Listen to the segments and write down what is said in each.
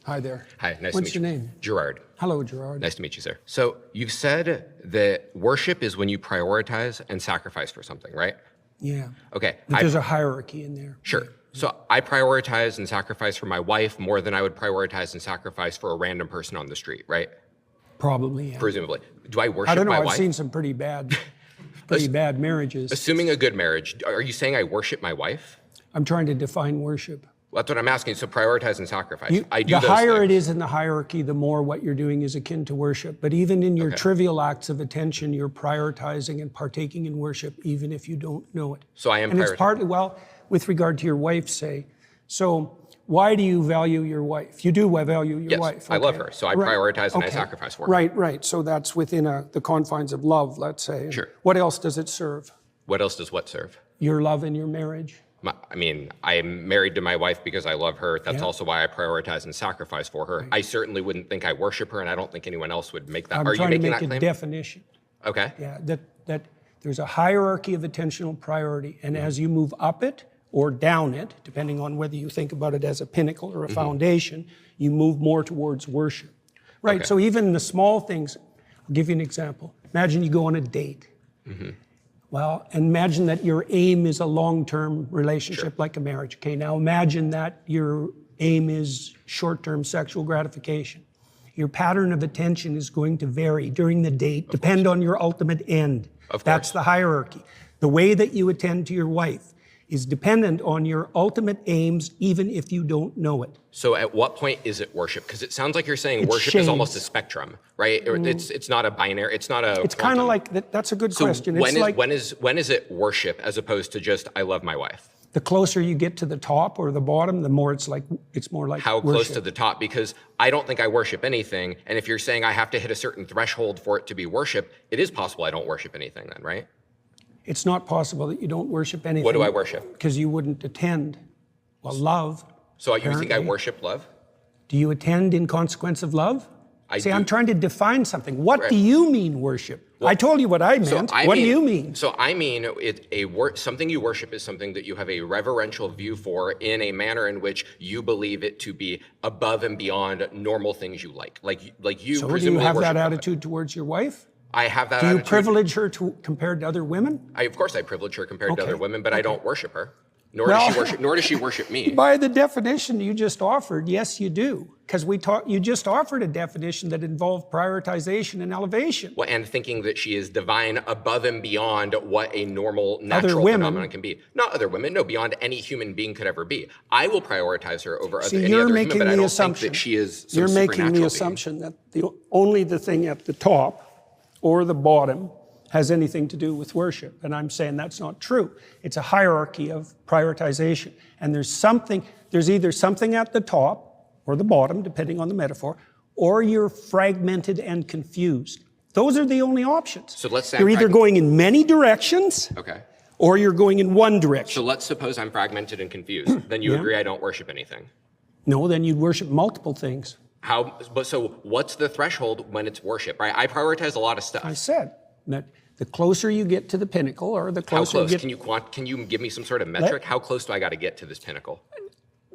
Hi there. Hi, nice to meet you. What's your name? Gerard. Hello, Gerard. Nice to meet you, sir. So you've said that worship is when you prioritize and sacrifice for something, right? Yeah. Okay. But there's a hierarchy in there. Sure. So I prioritize and sacrifice for my wife more than I would prioritize and sacrifice for a random person on the street, right? Probably, yeah. Presumably. Do I worship I don't know. my I've wife? seen some pretty bad marriages. Assuming a good marriage, are you saying I worship my wife? I'm trying to define worship. Well, that's what I'm asking. So prioritize and sacrifice. I do the those higher things. it is in the hierarchy, the more what you're doing is akin to worship. But even in your trivial acts of attention, you're prioritizing and partaking in worship, even if you don't know it. So I am And it's partly, well, with regard to your wife, say. So why do you value your wife? You do value your wife. Yes, I love her. So I prioritize and I sacrifice for her. Right. So that's within the confines of love, let's say. Sure. What else does it serve? What else does what serve? Your love in your marriage. I mean, I'm married to my wife because I love her. That's also why I prioritize and sacrifice for her. Right. I certainly wouldn't think I worship her, and I don't think anyone else would make that. I'm Are you trying making to that make claim? a definition. Okay. Yeah, that there's a hierarchy of attentional priority, and as you move up it or down it, depending on whether you think about it as a pinnacle or a foundation, you move more towards worship. Right. Okay. So even the small things. I'll give you an example. Imagine you go on a date. Well, imagine that your aim is a long-term relationship like a marriage. Okay, now imagine that your aim is short-term sexual gratification. Your pattern of attention is going to vary during the date, depend on your ultimate end. That's the hierarchy. The way that you attend to your wife is dependent on your ultimate aims, even if you don't know it. So at what point is it worship? Because it sounds like you're saying worship is almost a spectrum, right? Or it's not a binary, it's not a It's kind of like, that's a good question. When It's when is it worship as opposed to just I love my wife? The closer you get to the top or the bottom, the more it's more like How worship. close to the top? Because I don't think I worship anything. And if you're saying I have to hit a certain threshold for it to be worship, it is possible I don't worship anything then, right? It's not possible that you don't worship anything. What do I worship? Because you wouldn't attend. Well, love. So you think I apparently. worship love? Do you attend in consequence of love? I See, do. I'm trying to define something. What do you mean worship? Well, I told you what I meant. What do you mean? So I mean, something you worship is something that you have a reverential view for in a manner in which you believe it to be above and beyond normal things you like. Like you So do presumably you have worship that God. attitude towards your wife? I have that Do you attitude. privilege her compared to other women? Of course I privilege her compared to other women, but I don't worship her. Nor does she worship me. By the definition you just offered, yes, you do. Because you just offered a definition that involved prioritization and elevation. Well, and thinking that she is divine above and beyond what a normal, natural phenomenon can be. Not other women, no, beyond any human being could ever be. I will prioritize her over any other human, but I don't think that she is some You're making the being. assumption that only the thing at the top or the bottom has anything to do with worship. And I'm saying that's not true. It's a hierarchy of prioritization. And there's either something at the top or the bottom, depending on the metaphor, or you're fragmented and confused. Those are the only options. So let's say you're either going in many directions, or you're going in one direction. So let's suppose I'm fragmented and confused. Then you agree I don't worship anything. No, then you'd worship multiple things. So what's the threshold when it's worship, right? I prioritize a lot of stuff. I said that the closer you get to the pinnacle, or the closer you get... Can you give me some sort of metric? How close do I got to get to this pinnacle?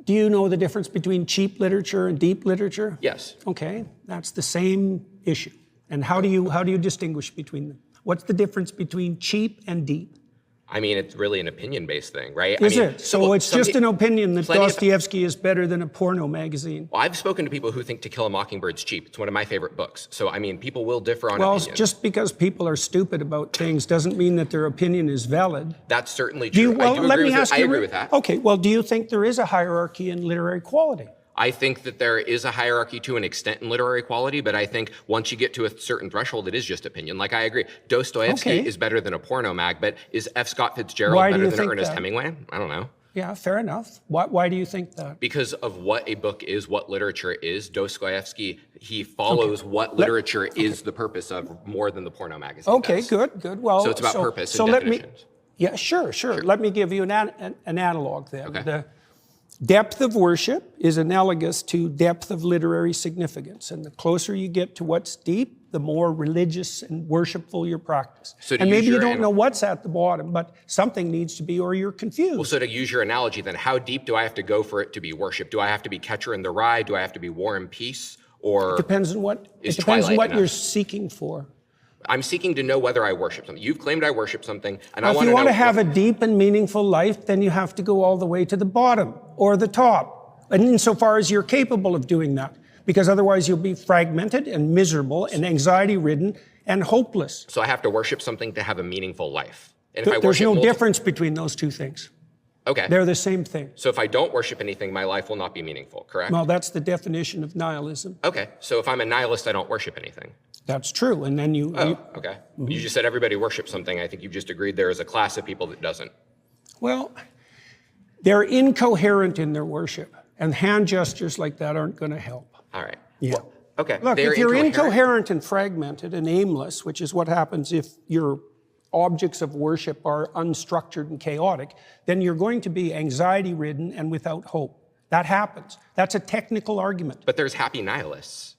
Do you know the difference between cheap literature and deep literature? Yes. Okay, that's the same issue. And how do you distinguish between them? What's the difference between cheap and deep? I mean, it's really an opinion-based thing, right? Is it? So it's just an opinion that Dostoevsky is better than a porno magazine. Well, I've spoken to people who think To Kill a Mockingbird's cheap. It's one of my favorite books. So, I mean, people will differ on opinions. Well, just because people are stupid about things doesn't mean that their opinion is valid. That's certainly true. I agree with that. Okay, well, do you think there is a hierarchy in literary quality? I think that there is a hierarchy to an extent in literary quality, but I think once you get to a certain threshold, it is just opinion. Like, I agree. Dostoevsky is better than a porno mag, but is F. Scott Fitzgerald better than Ernest Hemingway? I don't know. Yeah, fair enough. Why do you think that? Because of what a book is, what literature is. Dostoevsky, he follows what literature is the purpose of more than the porno magazine does. Good. Well, so it's about purpose and definitions. Sure. Let me give you an analog then. Okay. The depth of worship is analogous to depth of literary significance. And the closer you get to what's deep, the more religious and worshipful your practice. So and maybe you don't know what's at the bottom, but something needs to be, or you're confused. Well, so to use your analogy, then how deep do I have to go for it to be worship? Do I have to be Catcher in the Rye? Do I have to be War and Peace? Or it depends on what you're seeking for. I'm seeking to know whether I worship something. You've claimed I worship something, and I want to know. If you want to have a deep and meaningful life, then you have to go all the way to the bottom or the top, and insofar as you're capable of doing that, because otherwise you'll be fragmented and miserable and anxiety-ridden and hopeless. So I have to worship something to have a meaningful life. And if There's no difference between those two things. Okay. They're the same thing. So if I don't worship anything, my life will not be meaningful, correct? Well, that's the definition of nihilism. Okay. So if I'm a nihilist, I don't worship anything. That's true. And then you... okay. Mm-hmm. You just said everybody worships something. I think you've just agreed there is a class of people that doesn't. Well, they're incoherent in their worship. And hand gestures like that aren't going to help. All right. Yeah. Well, okay. Look, if you're incoherent and fragmented and aimless, which is what happens if your objects of worship are unstructured and chaotic, then you're going to be anxiety-ridden and without hope. That happens. That's a technical argument. But there's happy nihilists.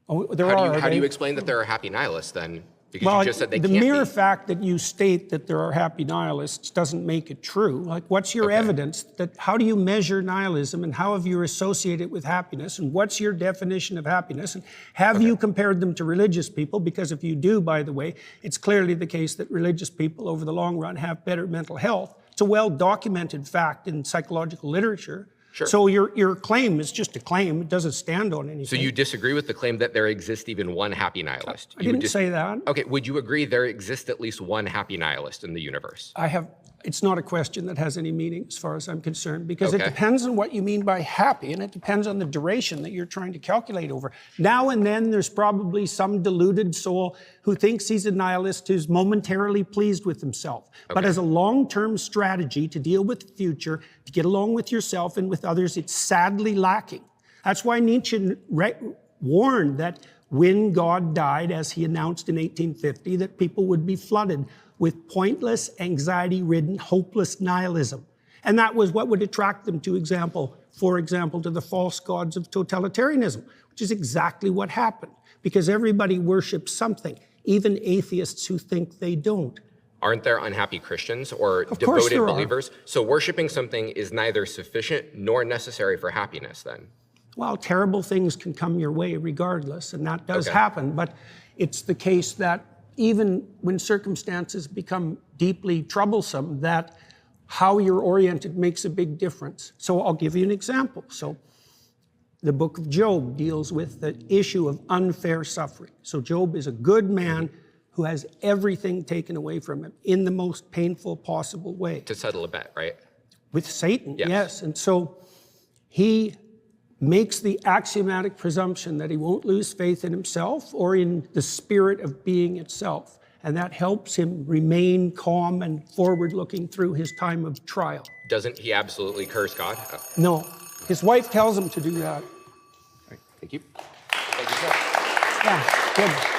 Oh, How do you explain that there are happy nihilists then? Because you just said they can't be. The mere fact that you state that there are happy nihilists doesn't make it true. Like, what's your evidence? How do you measure nihilism, and how have you associated it with happiness, and what's your definition of happiness, and have you compared them to religious people? Because if you do, by the way, it's clearly the case that religious people over the long run have better mental health. It's a well-documented fact in psychological literature. Sure. So your claim is just a claim. It doesn't stand on anything. So you disagree with the claim that there exists even one happy nihilist? I didn't say that. Okay, would you agree there exists at least one happy nihilist in the universe? It's not a question that has any meaning as far as I'm concerned, because it depends on what you mean by happy, and it depends on the duration that you're trying to calculate over. Now and then there's probably some deluded soul who thinks he's a nihilist who's momentarily pleased with himself. But as a long-term strategy to deal with the future, to get along with yourself and with others, it's sadly lacking. That's why Nietzsche warned that when God died, as he announced in 1850, that people would be flooded with pointless, anxiety-ridden, hopeless nihilism. And that was what would attract them for example, to the false gods of totalitarianism, which is exactly what happened, because everybody worships something, even atheists who think they don't. Aren't there unhappy Christians or devoted believers? So worshiping something is neither sufficient nor necessary for happiness then? Well, terrible things can come your way regardless, and that does happen, but it's the case that even when circumstances become deeply troublesome, that how you're oriented makes a big difference. So I'll give you an example. So the book of Job deals with the issue of unfair suffering. So Job is a good man who has everything taken away from him in the most painful possible way. To settle a bet, right? With Satan, yes. And so he makes the axiomatic presumption that he won't lose faith in himself or in the spirit of being itself. And that helps him remain calm and forward-looking through his time of trial. Doesn't he absolutely curse God? No. His wife tells him to do that. All right. Thank you. Thank you, sir. Yeah, good.